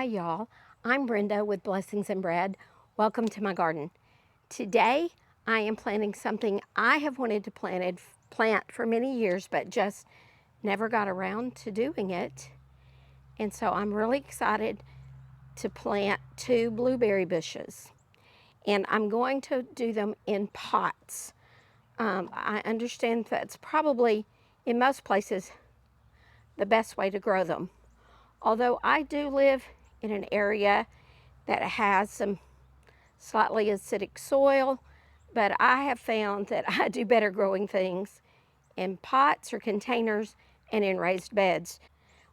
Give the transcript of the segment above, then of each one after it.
y'all, I'm Brenda with Blessings and Bread. Welcome to my garden. Today I am planting something I have wanted to plant for many years, but just never got around to doing it. And so I'm really excited to plant 2 blueberry bushes. And I'm going to do them in pots. I understand that's probably, in most places, the best way to grow them. Although I do live in an area that has some slightly acidic soil, but I have found that I do better growing things in pots or containers and in raised beds.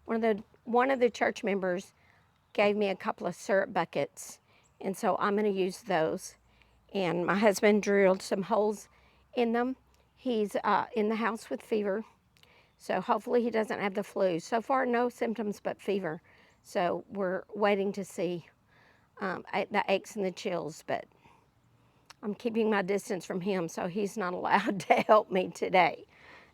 One of the church members gave me a couple of syrup buckets, and so I'm going to use those. And my husband drilled some holes in them. He's in the house with fever, so hopefully he doesn't have the flu. So far, no symptoms but fever. So we're waiting to see the aches and the chills, but I'm keeping my distance from him, so he's not allowed to help me today.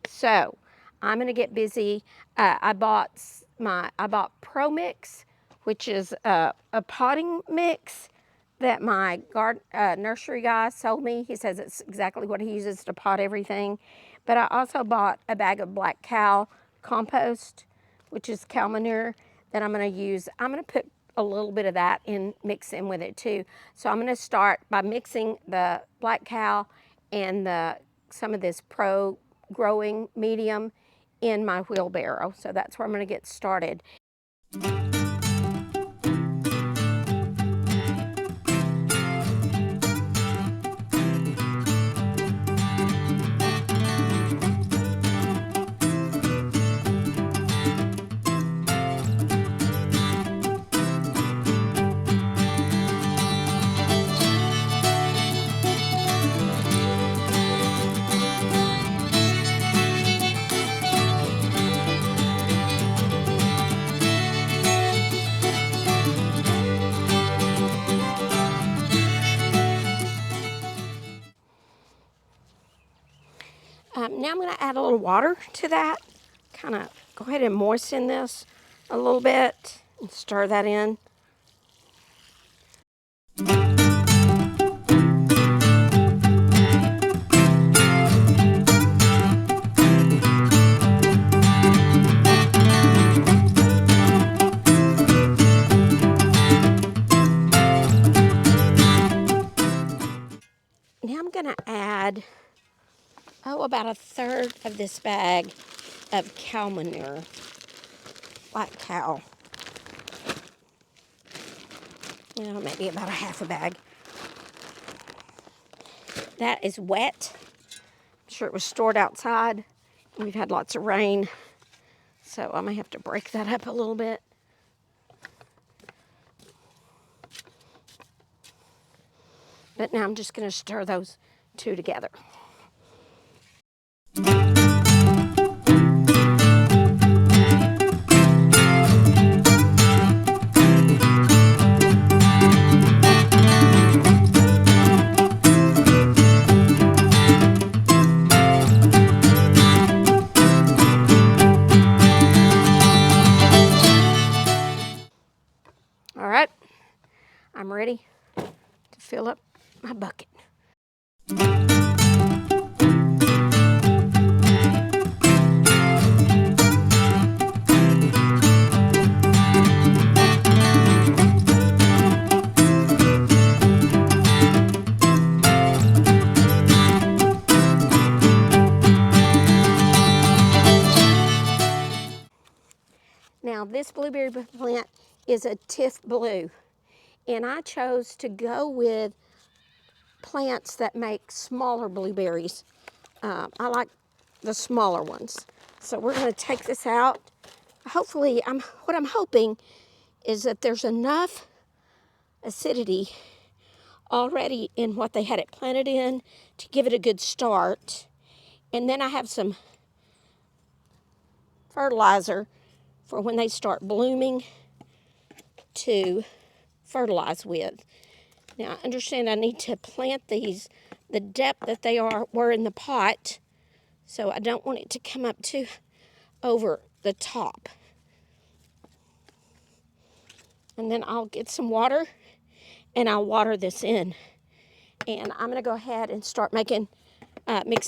So I'm going to get busy. I bought ProMix, which is a potting mix that my nursery guy sold me. He says it's exactly what he uses to pot everything. But I also bought a bag of black cow compost, which is cow manure, that I'm going to use. I'm going to put a little bit of that in, mix in with it too. So I'm going to start by mixing the black cow and some of this Pro growing medium in my wheelbarrow. So that's where I'm going to get started. Now I'm going to add a little water to that. Kind of go ahead and moisten this a little bit and stir that in. Now I'm going to add, about 1/3 of this bag of cow manure, black cow. Maybe about a 1/2 bag. That is wet. I'm sure it was stored outside. We've had lots of rain, so I may have to break that up a little bit. But now I'm just going to stir those 2 together. All right, I'm ready to fill up my bucket. Now this blueberry plant is a Tiff Blue, and I chose to go with plants that make smaller blueberries. I like the smaller ones. So we're going to take this out. Hopefully, what I'm hoping is that there's enough acidity already in what they had it planted in to give it a good start. And then I have some fertilizer for when they start blooming to fertilize with. Now, I understand I need to plant these the depth that they were in the pot, so I don't want it to come up too over the top. And then I'll get some water and I'll water this in. And I'm going to go ahead and start mixing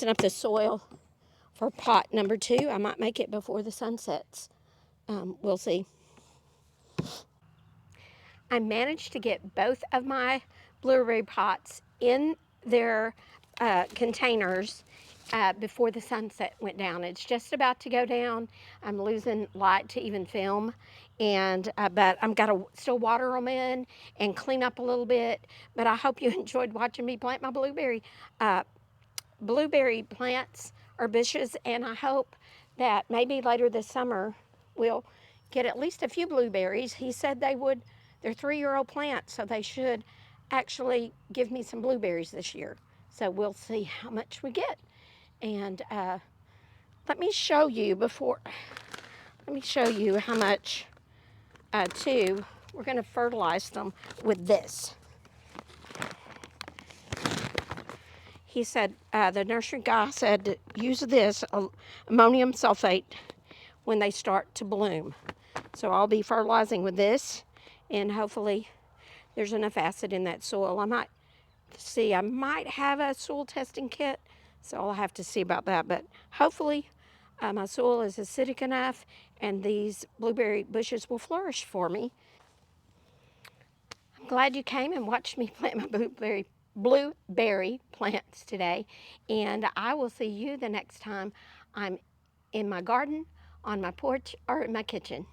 up the soil for pot number 2. I might make it before the sun sets. We'll see. I managed to get both of my blueberry pots in their containers before the sunset went down. It's just about to go down. I'm losing light to even film, but I'm got to still water them in and clean up a little bit. But I hope you enjoyed watching me plant my blueberry plants or bushes, and I hope that maybe later this summer we'll get at least a few blueberries. He said they would. They're 3-year-old plants, so they should actually give me some blueberries this year. So we'll see how much we get. And let me show you how much too. We're going to fertilize them with this. He said, the nursery guy said to use this ammonium sulfate when they start to bloom. So I'll be fertilizing with this, and hopefully there's enough acid in that soil. I might have a soil testing kit, so I'll have to see about that. But hopefully my soil is acidic enough and these blueberry bushes will flourish for me. I'm glad you came and watched me plant my blueberry plants today, and I will see you the next time I'm in my garden, on my porch, or in my kitchen.